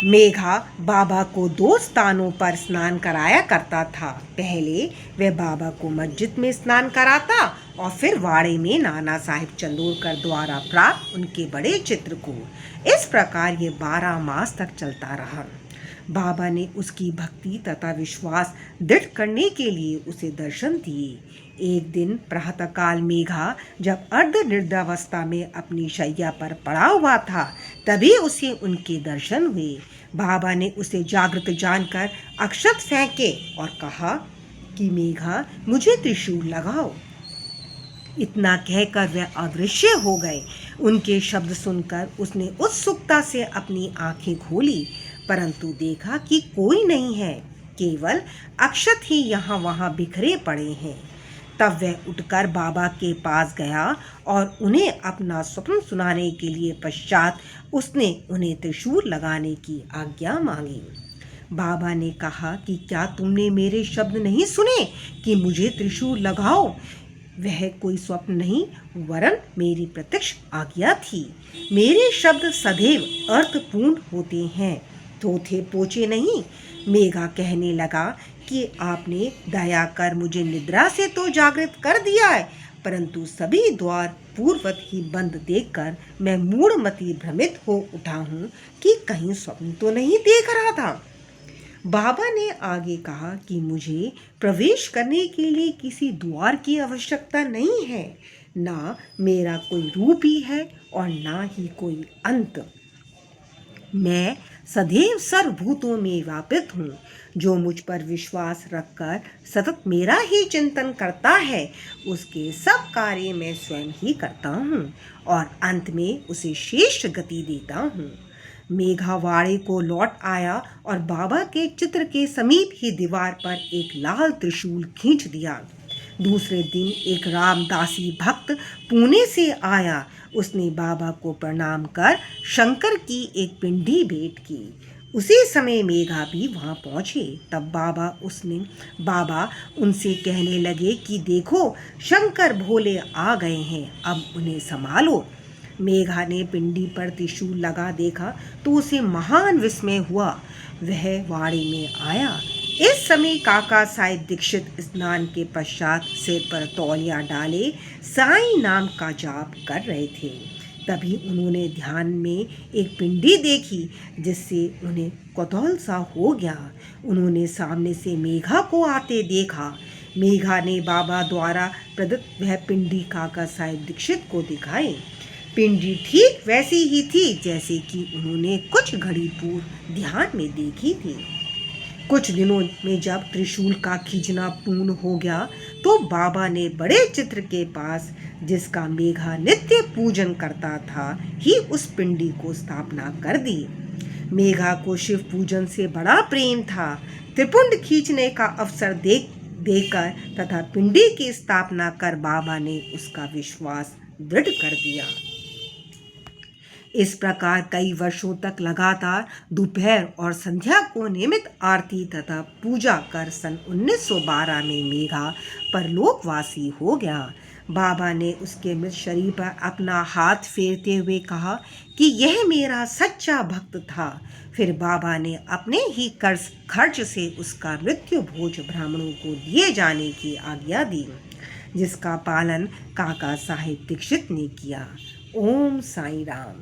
मेघा बाबा को दो स्थानों पर स्नान कराया करता था। पहले वह बाबा को मस्जिद में स्नान कराता और फिर वाड़े में नाना साहिब चंदोरकर द्वारा प्राप्त उनके बड़े चित्र को। इस प्रकार ये 12 मास तक चलता रहा। बाबा ने उसकी भक्ति तथा विश्वास दृढ़ करने के लिए उसे दर्शन दिए। एक दिन प्रातःकाल मेघा जब अर्ध निद्रावस्था में अपनी शैया पर पड़ा हुआ था, तभी उसे उनके दर्शन हुए। बाबा ने उसे जागृत जानकर अक्षत फेंके और कहा कि मेघा, मुझे त्रिशूल लगाओ। इतना कहकर वह अदृश्य हो गए। उनके शब्द सुनकर उसने उत्सुकता से अपनी आंखें खोली, परंतु देखा कि कोई नहीं है, केवल अक्षत ही यहाँ वहाँ बिखरे पड़े हैं। तब वह उठकर बाबा के पास गया और उन्हें अपना स्वप्न सुनाने के लिए पश्चात उसने उन्हें त्रिशूल लगाने की आज्ञा मांगी। बाबा ने कहा कि क्या तुमने मेरे शब्द नहीं सुने कि मुझे त्रिशूल लगाओ? वह कोई स्वप्न नहीं, वरन मेरी प्रत्यक्ष आज्ञा थी। मेरे शब्द सदैव अर्थपूर्ण होते हैं, थोथे पोचे नहीं। मेघा कहने लगा कि आपने दया कर मुझे निद्रा से तो जागृत कर दिया है, परंतु सभी द्वार पूर्ववत ही बंद देखकर मैं मूढ़मती भ्रमित हो उठा हूँ कि कहीं स्वप्न तो नहीं देख रहा था। बाबा ने आगे कहा कि मुझे प्रवेश करने के लिए किसी द्वार की आवश्यकता नहीं है, ना मेरा कोई रूप ही है और ना ही कोई अंत। मैं सदैव सर्वभूतों में व्यापित हूँ। जो मुझ पर विश्वास रखकर सतत मेरा ही चिंतन करता है, उसके सब कार्य मैं स्वयं ही करता हूँ और अंत में उसे श्रेष्ठ गति देता हूँ। मेघा वाड़े को लौट आया और बाबा के चित्र के समीप ही दीवार पर एक लाल त्रिशूल खींच दिया। दूसरे दिन एक रामदासी भक्त पुणे से आया। उसने बाबा को प्रणाम कर शंकर की एक पिंडी भेंट की। उसी समय मेघा भी वहां पहुंचे। तब बाबा उनसे कहने लगे कि देखो, शंकर भोले आ गए हैं, अब उन्हें संभालो। मेघा ने पिंडी पर त्रिशूल लगा देखा तो उसे महान विस्मय हुआ। वह वाड़े में आया। इस समय काका साहेब दीक्षित स्नान के पश्चात सिर पर तौलिया डाले साईं नाम का जाप कर रहे थे। तभी उन्होंने ध्यान में एक पिंडी देखी, जिससे उन्हें कौतूहल सा हो गया। उन्होंने सामने से मेघा को आते देखा। मेघा ने बाबा द्वारा प्रदत्त वह पिंडी काका साहेब दीक्षित को दिखाई। पिंडी ठीक वैसी ही थी जैसे कि उन्होंने कुछ घड़ी पूर्व ध्यान में देखी थी। कुछ दिनों में जब त्रिशूल का खींचना पूर्ण हो गया तो बाबा ने बड़े चित्र के पास, जिसका मेघा नित्य पूजन करता था, ही उस पिंडी को स्थापना कर दी। मेघा को शिव पूजन से बड़ा प्रेम था। त्रिपुंड खींचने का अवसर देकर तथा पिंडी की स्थापना कर बाबा ने उसका विश्वास दृढ़ कर दिया। इस प्रकार कई वर्षों तक लगातार दोपहर और संध्या को नियमित आरती तथा पूजा कर सन 1912 में मेघा परलोकवासी हो गया। बाबा ने उसके मृत शरीर पर अपना हाथ फेरते हुए कहा कि यह मेरा सच्चा भक्त था। फिर बाबा ने अपने ही खर्च से उसका मृत्यु भोज ब्राह्मणों को दिए जाने की आज्ञा दी, जिसका पालन काका साहेब दीक्षित ने किया। ओम साईं राम।